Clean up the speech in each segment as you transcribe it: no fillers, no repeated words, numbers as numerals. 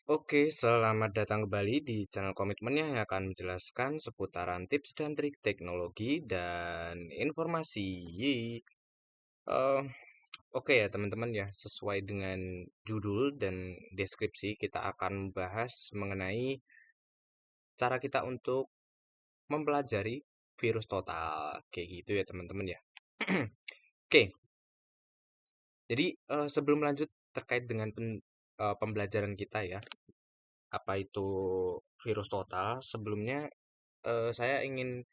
Oke, selamat datang kembali di channel Komitmennya yang akan menjelaskan seputaran tips dan trik teknologi dan informasi. Eh, oke ya teman-teman ya, sesuai dengan judul dan deskripsi kita akan membahas mengenai cara kita untuk mempelajari virus total. Kayak gitu ya teman-teman ya. Oke, jadi sebelum lanjut terkait dengan pembelajaran kita ya, apa itu virus total, sebelumnya saya ingin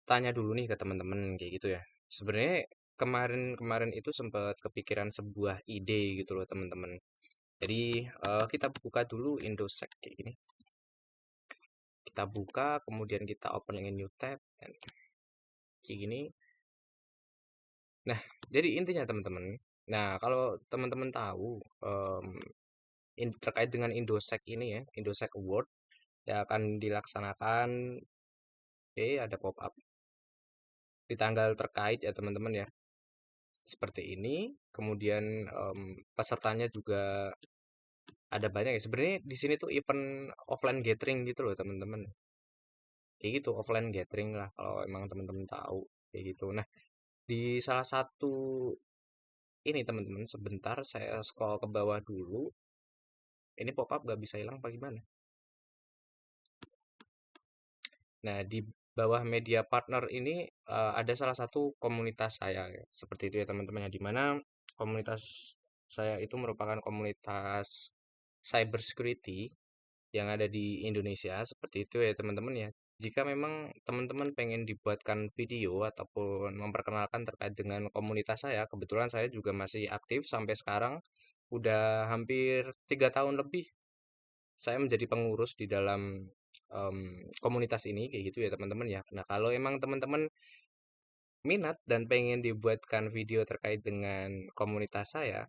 tanya dulu nih ke teman-teman kayak gitu ya. Sebenarnya kemarin-kemarin itu sempat kepikiran sebuah ide gitu loh teman-teman. Jadi kita buka dulu Indosec kayak gini. Kita buka, kemudian kita open in new tab dan kayak gini. Nah, jadi intinya teman-teman. Nah, kalau teman-teman tahu terkait dengan Indosec ini ya, Indosec Award yang akan dilaksanakan, ada pop up di tanggal terkait ya teman-teman ya. Seperti ini. Kemudian pesertanya juga ada banyak ya. Sebenarnya di sini tuh event offline gathering gitu loh teman-teman. Kayak gitu offline gathering lah kalau emang teman-teman tahu kayak gitu. Nah, di salah satu ini teman-teman sebentar saya scroll ke bawah dulu. Ini pop up gak bisa hilang apa gimana? Nah, di bawah media partner ini ada salah satu komunitas saya ya. Seperti itu ya teman-teman ya, di mana komunitas saya itu merupakan komunitas cyber security yang ada di Indonesia. Seperti itu ya teman-teman ya. Jika memang teman-teman pengen dibuatkan video ataupun memperkenalkan terkait dengan komunitas saya, kebetulan saya juga masih aktif sampai sekarang, udah hampir 3 tahun lebih saya menjadi pengurus di dalam komunitas ini kayak gitu ya teman-teman ya. Nah, kalau emang teman-teman minat dan pengen dibuatkan video terkait dengan komunitas saya,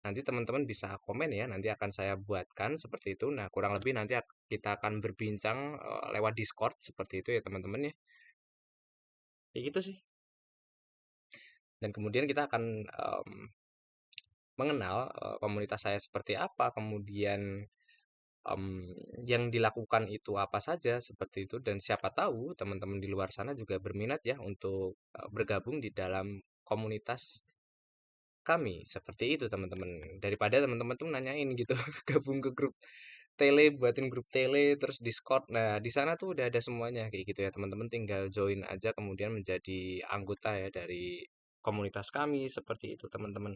nanti teman-teman bisa komen ya, nanti akan saya buatkan seperti itu. Nah, kurang lebih nanti kita akan berbincang lewat Discord seperti itu ya teman-teman ya. Kayak gitu sih. Dan kemudian kita akan mengenal komunitas saya seperti apa, kemudian em, yang dilakukan itu apa saja seperti itu, dan siapa tahu teman-teman di luar sana juga berminat ya untuk bergabung di dalam komunitas kami seperti itu teman-teman, daripada teman-teman tuh nanyain gitu gabung ke grup tele, buatin grup tele terus Discord. Nah, di sana tuh udah ada semuanya kayak gitu ya teman-teman, tinggal join aja kemudian menjadi anggota ya dari komunitas kami seperti itu teman-teman.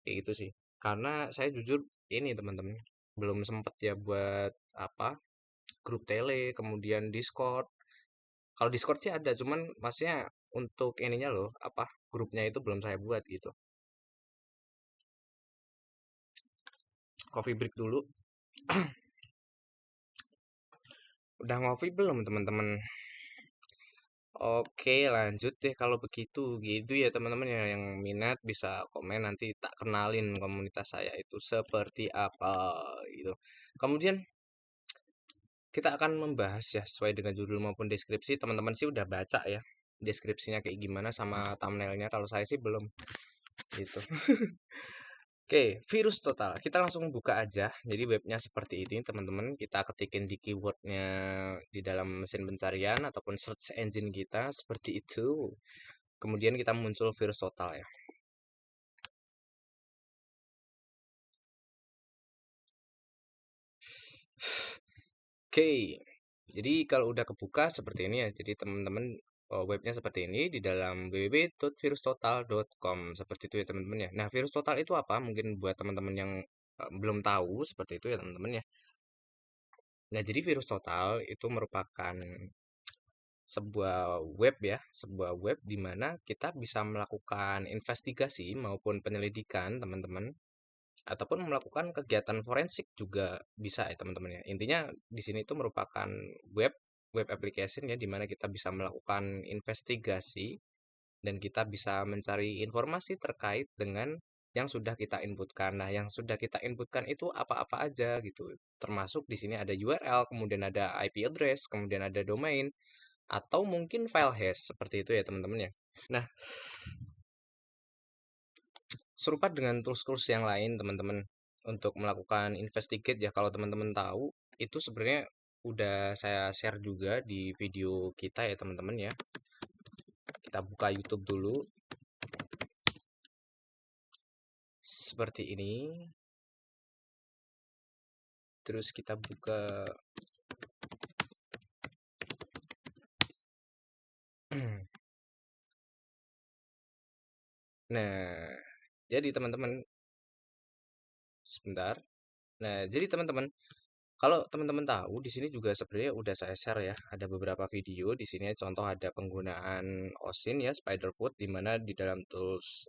Kayak gitu sih, karena saya jujur ini teman-teman belum sempet ya buat apa grup tele kemudian Discord. Kalau Discord sih ada, cuman maksudnya untuk ininya loh, apa, grupnya itu belum saya buat gitu. Coffee break dulu. Udah ngopi belum teman-teman? Oke, lanjut deh kalau begitu. Gitu ya teman-teman yang minat bisa komen, nanti tak kenalin komunitas saya itu seperti apa gitu. Kemudian kita akan membahas ya sesuai dengan judul maupun deskripsi. Teman-teman sih udah baca ya deskripsinya kayak gimana sama thumbnailnya. Kalau saya sih belum gitu. Oke, virus total. Kita langsung buka aja. Jadi webnya seperti ini, teman-teman. Kita ketikin di keywordnya di dalam mesin pencarian ataupun search engine kita seperti itu. Kemudian kita muncul virus total ya. Oke, jadi kalau udah kebuka seperti ini ya. Jadi teman-teman webnya seperti ini di dalam www.virustotal.com seperti itu ya teman-teman ya. Nah, virus total itu apa? Mungkin buat teman-teman yang belum tahu seperti itu ya teman-teman ya. Nah, jadi virus total itu merupakan sebuah web ya, sebuah web di mana kita bisa melakukan investigasi maupun penyelidikan teman-teman, ataupun melakukan kegiatan forensik juga bisa ya teman-teman ya. Intinya di sini itu merupakan web web application ya, di mana kita bisa melakukan investigasi dan kita bisa mencari informasi terkait dengan yang sudah kita inputkan. Nah, yang sudah kita inputkan itu apa-apa aja gitu. Termasuk di sini ada URL, kemudian ada IP address, kemudian ada domain, atau mungkin file hash seperti itu ya teman-teman ya. Nah, serupa dengan tools-tools yang lain teman-teman. untuk melakukan investigate ya. Kalau teman-teman tahu, itu sebenarnya udah saya share juga di video kita ya teman-teman ya. Kita buka YouTube dulu. Seperti ini. Terus kita buka. Nah, jadi teman-teman, sebentar. Nah, jadi teman-teman, kalau teman-teman tahu, di sini juga sebenarnya udah saya share ya, ada beberapa video di sini. Contoh ada penggunaan OSINT ya, Spiderfoot, di mana di dalam tools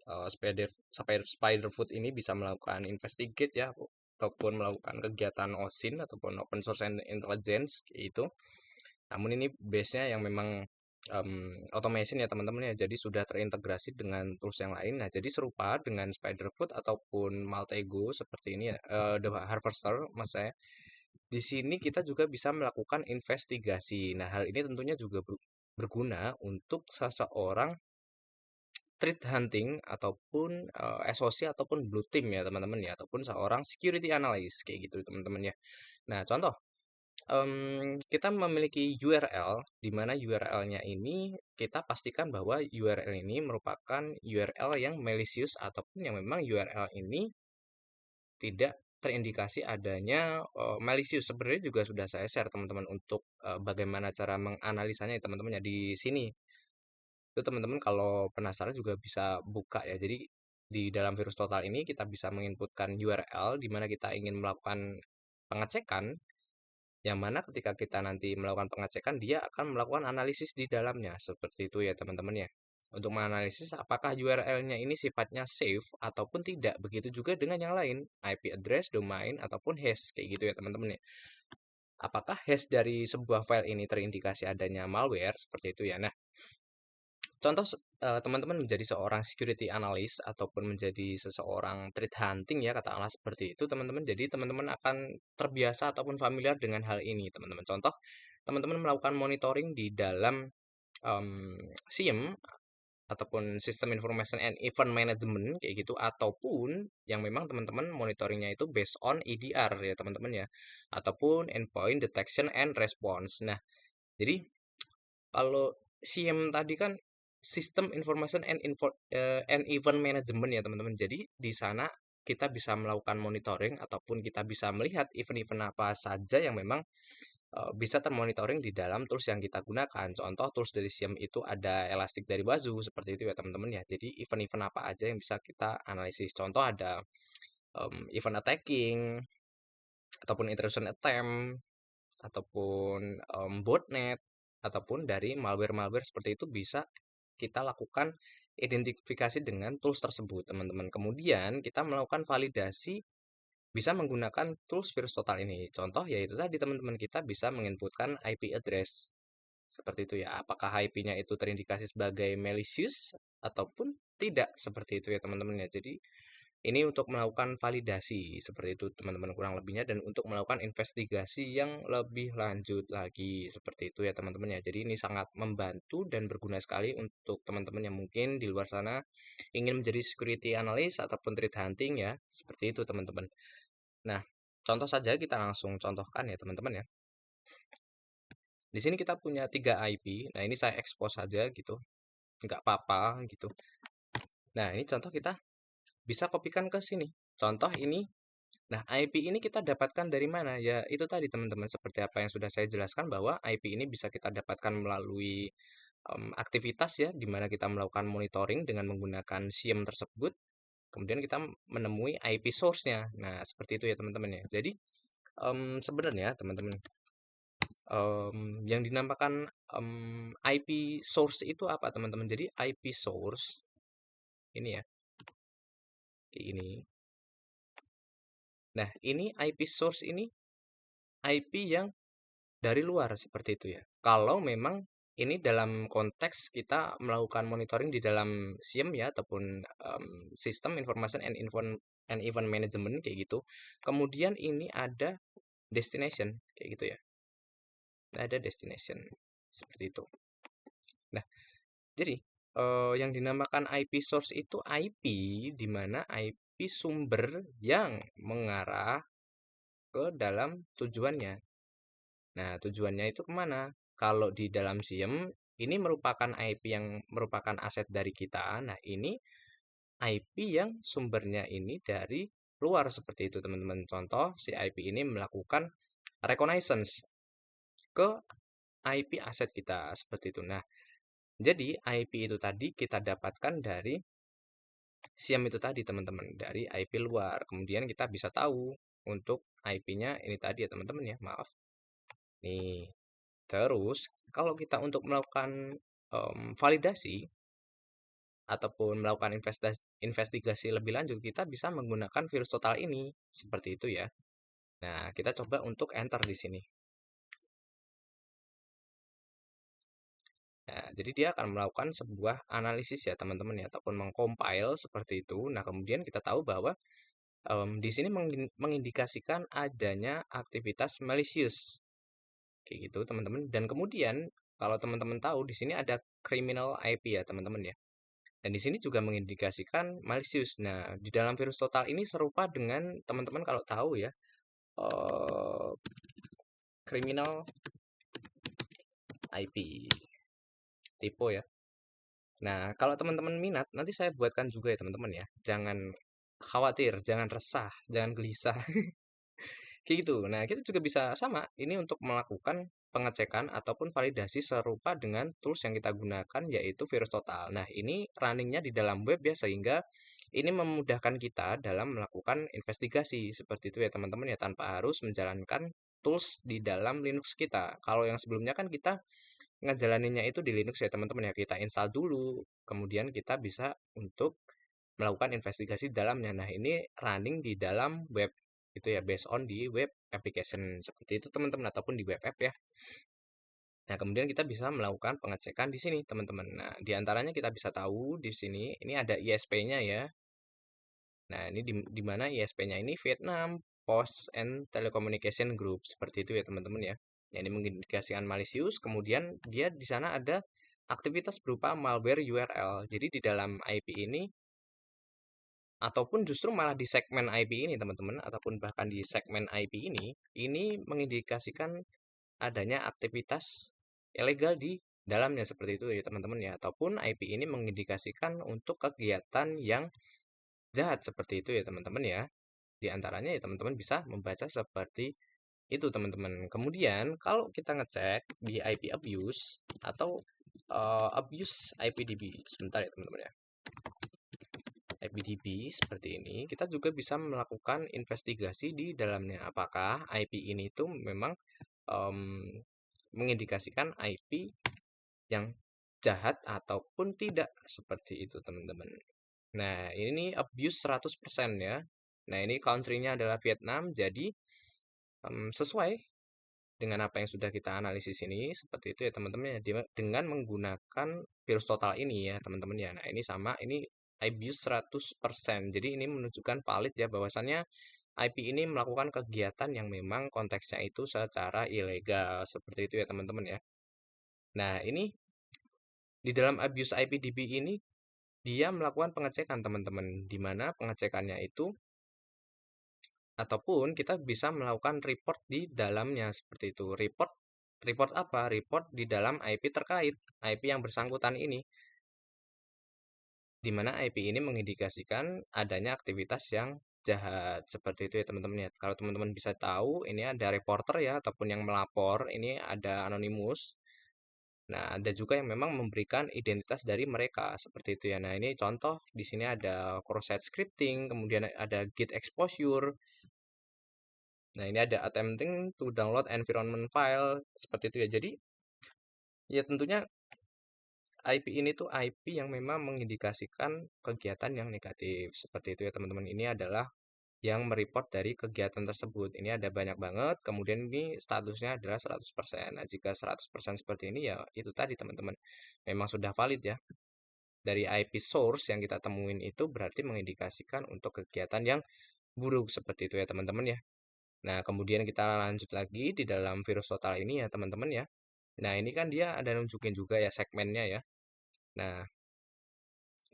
Spiderfoot ini bisa melakukan investigate ya, ataupun melakukan kegiatan OSINT ataupun Open Source Intelligence kayak itu. Namun ini base-nya yang memang automation ya teman-teman ya. Jadi sudah terintegrasi dengan tools yang lain. Nah, jadi serupa dengan Spiderfoot ataupun Maltego seperti ini ya, The Harvester mas saya. Di sini kita juga bisa melakukan investigasi. Nah, hal ini tentunya juga berguna untuk seseorang threat hunting ataupun SOC ataupun blue team ya teman-teman ya, ataupun seorang security analyst kayak gitu teman-teman ya. Nah, contoh kita memiliki URL, di mana URL-nya ini kita pastikan bahwa URL ini merupakan URL yang malicious ataupun yang memang URL ini tidak terindikasi adanya malicious. Sebenarnya juga sudah saya share teman-teman untuk bagaimana cara menganalisanya ya teman-teman ya di sini. Itu teman-teman kalau penasaran juga bisa buka ya. Jadi di dalam virus total ini kita bisa menginputkan URL di mana kita ingin melakukan pengecekan, yang mana ketika kita nanti melakukan pengecekan dia akan melakukan analisis di dalamnya seperti itu ya teman-teman ya, untuk menganalisis apakah URL-nya ini sifatnya safe ataupun tidak. Begitu juga dengan yang lain, IP address, domain ataupun hash kayak gitu ya teman-teman ya, apakah hash dari sebuah file ini terindikasi adanya malware seperti itu ya. Nah, contoh teman-teman menjadi seorang security analyst ataupun menjadi seseorang threat hunting ya katakanlah seperti itu teman-teman. Jadi teman-teman akan terbiasa ataupun familiar dengan hal ini teman-teman. Contoh teman-teman melakukan monitoring di dalam SIEM ataupun System Information and Event Management kayak gitu, ataupun yang memang teman-teman monitoringnya itu based on EDR ya teman-teman ya, ataupun Endpoint Detection and Response. Nah, jadi kalau SIEM tadi kan Sistem Information and Event Management ya teman-teman. Jadi di sana kita bisa melakukan monitoring ataupun kita bisa melihat event-event apa saja yang memang bisa termonitoring di dalam tools yang kita gunakan. Contoh tools dari SIEM itu ada Elastic dari Wazoo seperti itu ya teman-teman ya. Jadi event-event apa aja yang bisa kita analisis. Contoh ada event attacking ataupun intrusion attempt ataupun botnet ataupun dari malware-malware seperti itu bisa kita lakukan identifikasi dengan tools tersebut, teman-teman. Kemudian kita melakukan validasi bisa menggunakan tools virus total ini. Contoh yaitu tadi teman-teman kita bisa menginputkan IP address. Seperti itu ya. Apakah IP-nya itu terindikasi sebagai malicious ataupun tidak seperti itu ya teman-teman ya. Jadi ini untuk melakukan validasi seperti itu teman-teman kurang lebihnya, dan untuk melakukan investigasi yang lebih lanjut lagi seperti itu ya teman-teman ya. Jadi ini sangat membantu dan berguna sekali untuk teman-teman yang mungkin di luar sana ingin menjadi security analyst ataupun threat hunting ya. Seperti itu teman-teman. Nah, contoh saja kita langsung contohkan ya teman-teman ya. Di sini kita punya 3 IP. Nah, ini saya expose saja gitu. Nggak apa-apa gitu. Nah, ini contoh kita bisa kopikan ke sini. Contoh ini. Nah, IP ini kita dapatkan dari mana? Ya, itu tadi teman-teman, seperti apa yang sudah saya jelaskan bahwa IP ini bisa kita dapatkan melalui aktivitas ya, di mana kita melakukan monitoring dengan menggunakan SIEM tersebut. Kemudian kita menemui IP source-nya. Nah, seperti itu ya teman-teman ya. Jadi, sebenarnya teman-teman, yang dinamakan IP source itu apa teman-teman? Jadi IP source ini ya, kayak ini. Nah, ini IP source ini IP yang dari luar seperti itu ya. Kalau memang ini dalam konteks kita melakukan monitoring di dalam SIEM ya, ataupun System Information and Event Management kayak gitu. Kemudian ini ada destination kayak gitu ya. Ada destination seperti itu. Nah, jadi yang dinamakan IP source itu IP di mana IP IP sumber yang mengarah ke dalam tujuannya. Nah, tujuannya itu kemana? Kalau di dalam SIEM, ini merupakan IP yang merupakan aset dari kita. Nah, ini IP yang sumbernya ini dari luar seperti itu, teman-teman. Contoh, si IP ini melakukan reconnaissance ke IP aset kita seperti itu. Nah, jadi IP itu tadi kita dapatkan dari SIEM itu tadi, teman-teman, dari IP luar. Kemudian kita bisa tahu untuk IP-nya ini tadi ya, teman-teman ya. Maaf. Nih, terus kalau kita untuk melakukan validasi ataupun melakukan investigasi lebih lanjut, kita bisa menggunakan virus total ini. Seperti itu ya. Nah, kita coba untuk enter di sini. Nah, jadi dia akan melakukan sebuah analisis ya teman-teman ya, ataupun mengcompile seperti itu. Nah, kemudian kita tahu bahwa di sini mengindikasikan adanya aktivitas malicious, kayak gitu teman-teman. Dan kemudian kalau teman-teman tahu di sini ada criminal IP ya teman-teman ya. Dan di sini juga mengindikasikan malicious. Nah, di dalam virus total ini serupa dengan teman-teman kalau tahu ya, criminal IP, typo ya. Nah, kalau teman-teman minat, nanti saya buatkan juga ya teman-teman ya. Jangan khawatir, jangan resah, jangan gelisah. Kayak gitu. Nah, kita juga bisa sama. Ini untuk melakukan pengecekan ataupun validasi serupa dengan tools yang kita gunakan yaitu virus total. Nah, ini runningnya di dalam web ya, sehingga ini memudahkan kita dalam melakukan investigasi. Seperti itu ya teman-teman ya, tanpa harus menjalankan tools di dalam Linux kita. Kalau yang sebelumnya kan kita ngejalaninnya itu di Linux ya teman-teman ya, kita install dulu, kemudian kita bisa untuk melakukan investigasi di dalamnya. Nah, ini running di dalam web itu ya, based on di web application seperti itu teman-teman, ataupun di web app ya. Nah, kemudian kita bisa melakukan pengecekan di sini teman-teman. Nah, di antaranya kita bisa tahu di sini ini ada ISP-nya ya. Nah, ini di mana ISP-nya ini Vietnam Post and Telecommunication Group seperti itu ya teman-teman ya. Nah, ini mengindikasikan malicious, kemudian dia di sana ada aktivitas berupa malware URL. Jadi di dalam IP ini ataupun justru malah di segmen IP ini teman-teman, ataupun bahkan di segmen IP ini mengindikasikan adanya aktivitas ilegal di dalamnya seperti itu ya teman-teman ya, ataupun IP ini mengindikasikan untuk kegiatan yang jahat seperti itu ya teman-teman ya. Di antaranya ya teman-teman bisa membaca seperti itu teman-teman. Kemudian kalau kita ngecek di IP abuse atau abuse IPDB sebentar ya teman-teman ya. IPDB seperti ini, kita juga bisa melakukan investigasi di dalamnya. Apakah IP ini tuh memang em, mengindikasikan IP yang jahat ataupun tidak, seperti itu teman-teman. Nah, ini abuse 100% ya. Nah, ini country-nya adalah Vietnam, jadi sesuai dengan apa yang sudah kita analisis ini, seperti itu ya teman-teman ya, dengan menggunakan virus total ini ya teman-teman ya. Nah, ini sama, ini abuse 100%. Jadi ini menunjukkan valid ya, bahwasannya IP ini melakukan kegiatan yang memang konteksnya itu secara ilegal, seperti itu ya teman-teman ya. Nah, ini di dalam abuse IPDB ini dia melakukan pengecekan teman-teman, di mana pengecekannya itu ataupun kita bisa melakukan report di dalamnya seperti itu. Report report apa? Report di dalam IP terkait, IP yang bersangkutan ini, di mana IP ini mengindikasikan adanya aktivitas yang jahat seperti itu ya teman-teman ya. Kalau teman-teman bisa tahu, ini ada reporter ya ataupun yang melapor, ini ada anonymous. Nah, ada juga yang memang memberikan identitas dari mereka seperti itu ya. Nah, ini contoh di sini ada cross-site scripting, kemudian ada git exposure. Nah, ini ada attempting to download environment file seperti itu ya. Jadi, ya tentunya IP ini tuh IP yang memang mengindikasikan kegiatan yang negatif. Seperti itu ya teman-teman. Ini adalah yang mereport dari kegiatan tersebut. Ini ada banyak banget. Kemudian ini statusnya adalah 100%. Nah, jika 100% seperti ini ya itu tadi teman-teman. Memang sudah valid ya. Dari IP source yang kita temuin itu berarti mengindikasikan untuk kegiatan yang buruk seperti itu ya teman-teman ya. Nah, kemudian kita lanjut lagi di dalam virus total ini ya teman-teman ya. Nah, ini kan dia ada nunjukin juga ya segmennya ya. Nah,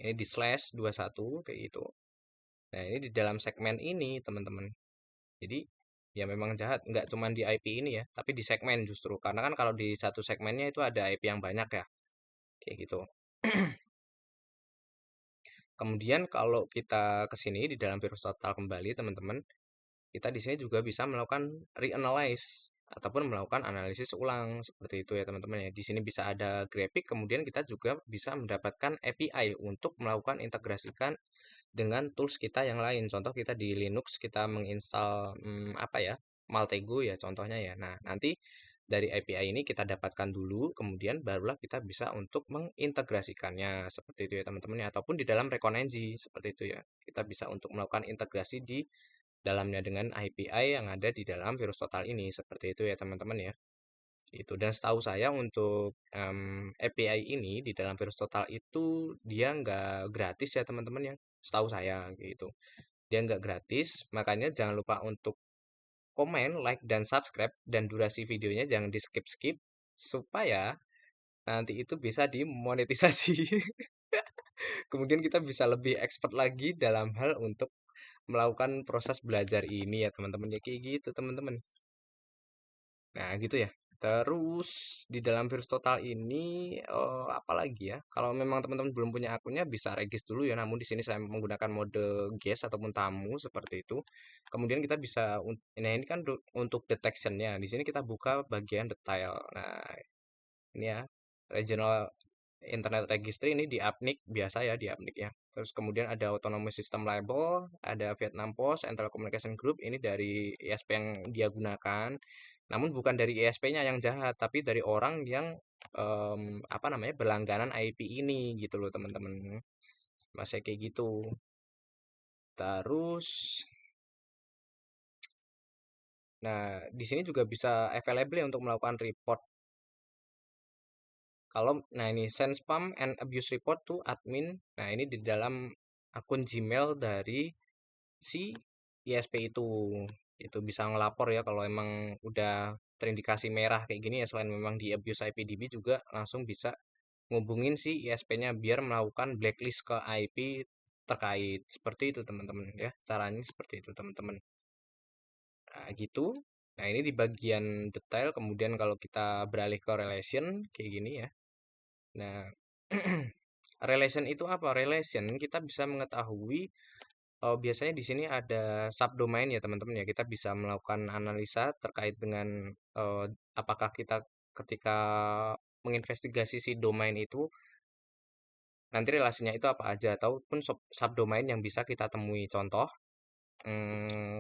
ini di slash 21 kayak gitu. Nah, ini di dalam segmen ini, teman-teman. Jadi, ya memang jahat, nggak cuma di IP ini ya, tapi di segmen justru. Karena kan kalau di satu segmennya itu ada IP yang banyak ya, kayak gitu. Kemudian kalau kita ke sini di dalam virus total kembali, teman-teman, kita di sini juga bisa melakukan reanalyze ataupun melakukan analisis ulang seperti itu ya teman-teman ya. Di sini bisa ada grafik, kemudian kita juga bisa mendapatkan API untuk melakukan integrasikan dengan tools kita yang lain. Contoh kita di Linux kita menginstal apa ya? Maltego ya contohnya ya. Nah, nanti dari API ini kita dapatkan dulu, kemudian barulah kita bisa untuk mengintegrasikannya seperti itu ya teman-teman ya. Ataupun di dalam Reconegy seperti itu ya. Kita bisa untuk melakukan integrasi di dalamnya dengan API yang ada di dalam virus total ini seperti itu ya teman-teman ya. Itu dan setahu saya untuk API ini di dalam virus total itu dia nggak gratis ya teman-teman ya, setahu saya gitu. Dia nggak gratis, makanya jangan lupa untuk komen, like, dan subscribe, dan durasi videonya jangan di skip-skip supaya nanti itu bisa dimonetisasi. Kemudian kita bisa lebih expert lagi dalam hal untuk melakukan proses belajar ini ya teman-teman ya kayak gitu teman-teman. Nah, gitu ya. Terus di dalam virus total ini apa lagi ya? Kalau memang teman-teman belum punya akunnya bisa regis dulu ya. Namun di sini saya menggunakan mode guest ataupun tamu seperti itu. Kemudian kita bisa nah ini kan untuk detectionnya. Di sini kita buka bagian detail. Nah, ini ya regional Internet Registry ini di APNIC biasa ya di APNIC ya. Terus kemudian ada Autonomous System Label, ada Vietnam Post, and Telecommunication Group ini dari ISP yang dia gunakan. Namun bukan dari ISP-nya yang jahat, tapi dari orang yang apa namanya berlangganan IP ini gitu loh teman-teman. Masih kayak gitu. Terus, nah di sini juga bisa available ya untuk melakukan report. Kalau, nah ini send spam and abuse report to admin. Nah ini di dalam akun Gmail dari si ISP itu bisa ngelapor ya kalau emang udah terindikasi merah kayak gini ya selain memang di abuse IPDB juga langsung bisa ngubungin si ISP-nya biar melakukan blacklist ke IP terkait seperti itu teman-teman ya caranya seperti itu teman-teman. Nah gitu. Nah ini di bagian detail kemudian kalau kita beralih ke relation kayak gini ya. Nah relation itu apa? Relation kita bisa mengetahui. Oh, biasanya di sini ada subdomain ya teman-teman ya. Kita bisa melakukan analisa terkait dengan eh, apakah kita ketika menginvestigasi si domain itu nanti relasinya itu apa aja ataupun subdomain yang bisa kita temui. Contoh,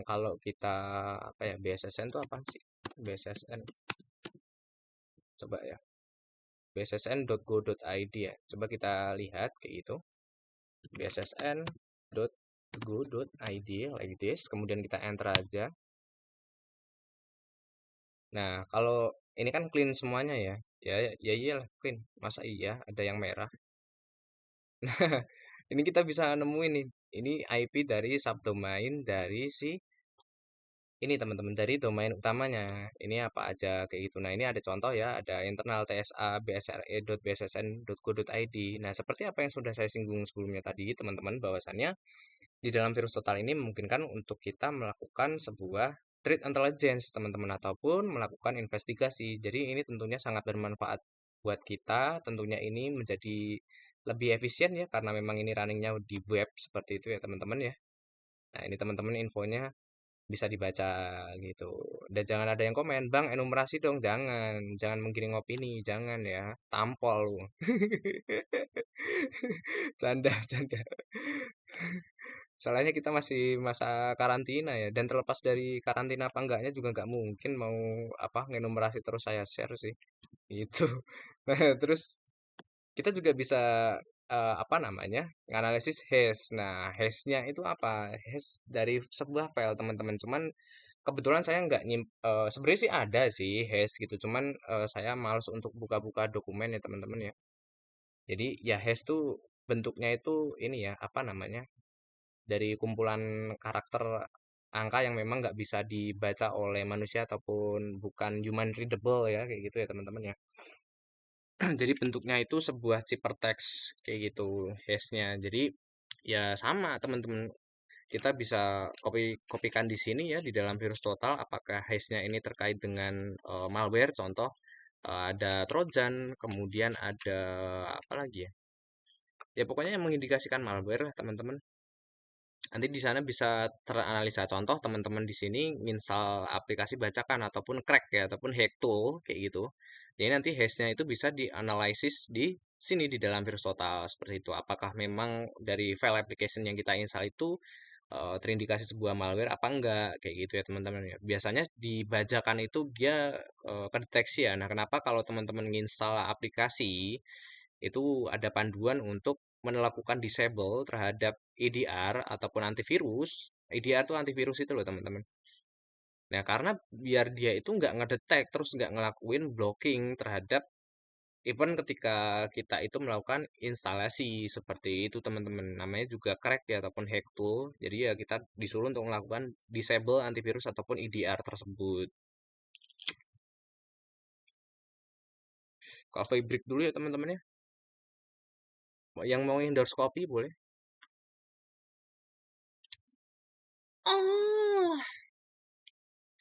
kalau kita apa ya BSSN itu apa sih? BSSN coba ya. bssn.go.id ya. Coba kita lihat kayak gitu. bssn.go.id like this. Kemudian kita enter aja. Nah, kalau ini kan clean semuanya ya. Ya, ya iyalah clean. Masa iya ada yang merah? Ini kita bisa nemuin nih. Ini IP dari subdomain dari si ini teman-teman dari domain utamanya. Ini apa aja kayak gitu. Nah, ini ada contoh ya, ada internal tsa bsre.bssn.go.id. Nah, seperti apa yang sudah saya singgung sebelumnya tadi, teman-teman, bahwasannya di dalam virus total ini memungkinkan untuk kita melakukan sebuah threat intelligence, teman-teman, ataupun melakukan investigasi. Jadi ini tentunya sangat bermanfaat buat kita. Tentunya ini menjadi lebih efisien ya, karena memang ini runningnya di web seperti itu ya, teman-teman ya. Nah, ini teman-teman infonya bisa dibaca gitu. Dan jangan ada yang komen, Bang, enumerasi dong, jangan. Jangan menggiring opini, jangan ya. Tampol lu. Canda, canda. Soalnya kita masih masa karantina ya, dan terlepas dari karantina apa enggaknya juga nggak mungkin mau apa ngenumerasi terus saya share sih. Itu. Nah, terus kita juga bisa apa namanya nganalisis hash. Nah, hashnya itu apa? Hash dari sebuah file teman-teman. Cuman kebetulan saya nggak sebenarnya sih ada sih hash gitu. Cuman saya males untuk buka-buka dokumen ya teman-teman ya. Jadi ya hash tuh bentuknya itu ini ya apa namanya? Dari kumpulan karakter angka yang memang nggak bisa dibaca oleh manusia ataupun bukan human readable ya kayak gitu ya teman-teman ya. Jadi bentuknya itu sebuah ciphertext kayak gitu hash-nya. Jadi ya sama teman-teman kita bisa kopikan di sini ya di dalam virus total apakah hash-nya ini terkait dengan malware contoh ada Trojan, kemudian ada apa lagi ya? Ya pokoknya yang mengindikasikan malware lah teman-teman. Nanti di sana bisa teranalisa contoh teman-teman di sini install aplikasi bacakan ataupun crack ya ataupun hack tool kayak gitu. Jadi nanti hash-nya itu bisa dianalisis di sini di dalam virus total seperti itu. Apakah memang dari file application yang kita install itu terindikasi sebuah malware apa enggak kayak gitu ya teman-teman ya. Biasanya di bajakan itu dia kedeteksi ya. Nah, kenapa kalau teman-teman nginstal aplikasi itu ada panduan untuk melakukan disable terhadap EDR ataupun antivirus. EDR itu antivirus itu loh teman-teman. Nah, karena biar dia itu nggak ngedetek terus nggak ngelakuin blocking terhadap even ketika kita itu melakukan instalasi seperti itu teman-teman. Namanya juga crack ya ataupun hack tool. Jadi ya kita disuruh untuk melakukan disable antivirus ataupun EDR tersebut. Coffee break dulu ya teman-teman ya. Yang mau endorse kopi boleh. Oh.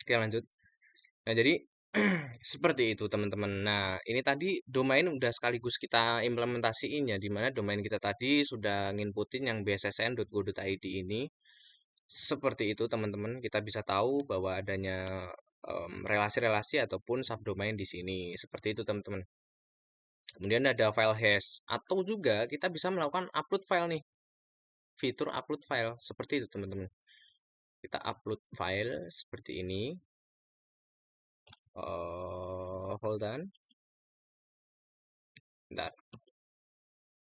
Oke lanjut. Nah, jadi seperti itu teman-teman. Nah, ini tadi domain udah sekaligus kita implementasiin ya, di mana domain kita tadi sudah nginputin yang bssn.go.id ini. Seperti itu teman-teman, kita bisa tahu bahwa adanya relasi-relasi ataupun subdomain di sini. Seperti itu teman-teman. Kemudian ada file hash atau juga kita bisa melakukan upload file nih. Fitur upload file seperti itu teman-teman. Kita upload file seperti ini. Hold on. Bentar.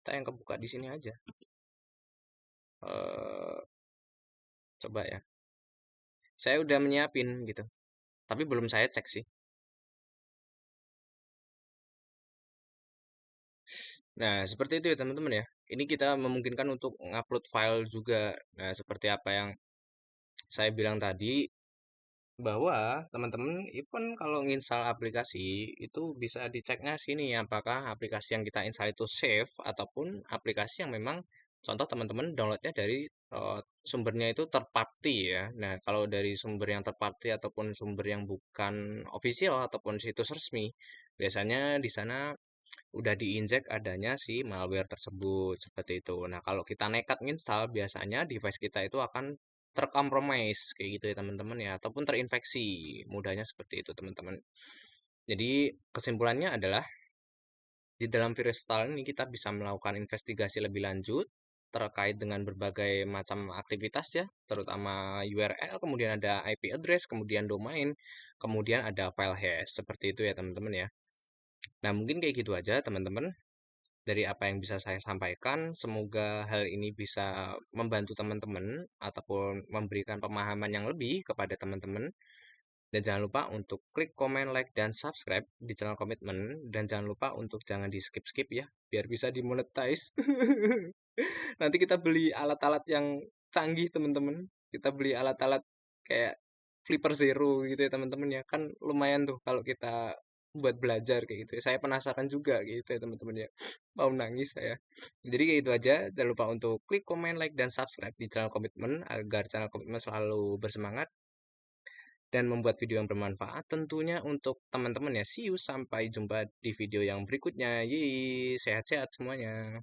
Kita yang kebuka di sini aja. eh Coba ya. Saya udah menyiapin gitu. Tapi belum saya cek sih. Nah, seperti itu ya teman-teman ya. Ini kita memungkinkan untuk ngupload file juga. Nah, seperti apa yang saya bilang tadi, bahwa teman-teman even kalau nginstal aplikasi itu bisa diceknya sini apakah aplikasi yang kita install itu safe ataupun aplikasi yang memang contoh teman-teman downloadnya dari sumbernya itu third party ya. Nah, kalau dari sumber yang third party ataupun sumber yang bukan official ataupun situs resmi, biasanya di sana udah diinjek adanya si malware tersebut seperti itu. Nah, kalau kita nekat nginstal, biasanya device kita itu akan terkompromise kayak gitu ya teman-teman ya, ataupun terinfeksi. Mudahnya seperti itu teman-teman. Jadi kesimpulannya adalah di dalam virus total ini kita bisa melakukan investigasi lebih lanjut terkait dengan berbagai macam aktivitas ya, terutama URL, kemudian ada IP address, kemudian domain, kemudian ada file hash. Seperti itu ya teman-teman ya. Nah, mungkin kayak gitu aja teman-teman dari apa yang bisa saya sampaikan. Semoga hal ini bisa membantu teman-teman ataupun memberikan pemahaman yang lebih kepada teman-teman. Dan jangan lupa untuk klik komen, like, dan subscribe di channel komitmen. Dan jangan lupa untuk jangan di skip-skip ya, biar bisa dimonetize. Nanti kita beli alat-alat yang canggih teman-teman. Kita beli alat-alat kayak Flipper Zero gitu ya teman-teman ya. Kan lumayan tuh kalau kita buat belajar kayak gitu ya. Saya penasaran juga gitu ya teman-teman ya. Mau nangis saya. Jadi kayak gitu aja. Jangan lupa untuk klik komen, like, dan subscribe di channel komitmen agar channel komitmen selalu bersemangat dan membuat video yang bermanfaat tentunya untuk teman-teman ya. See you, sampai jumpa di video yang berikutnya. Yeay, sehat-sehat semuanya.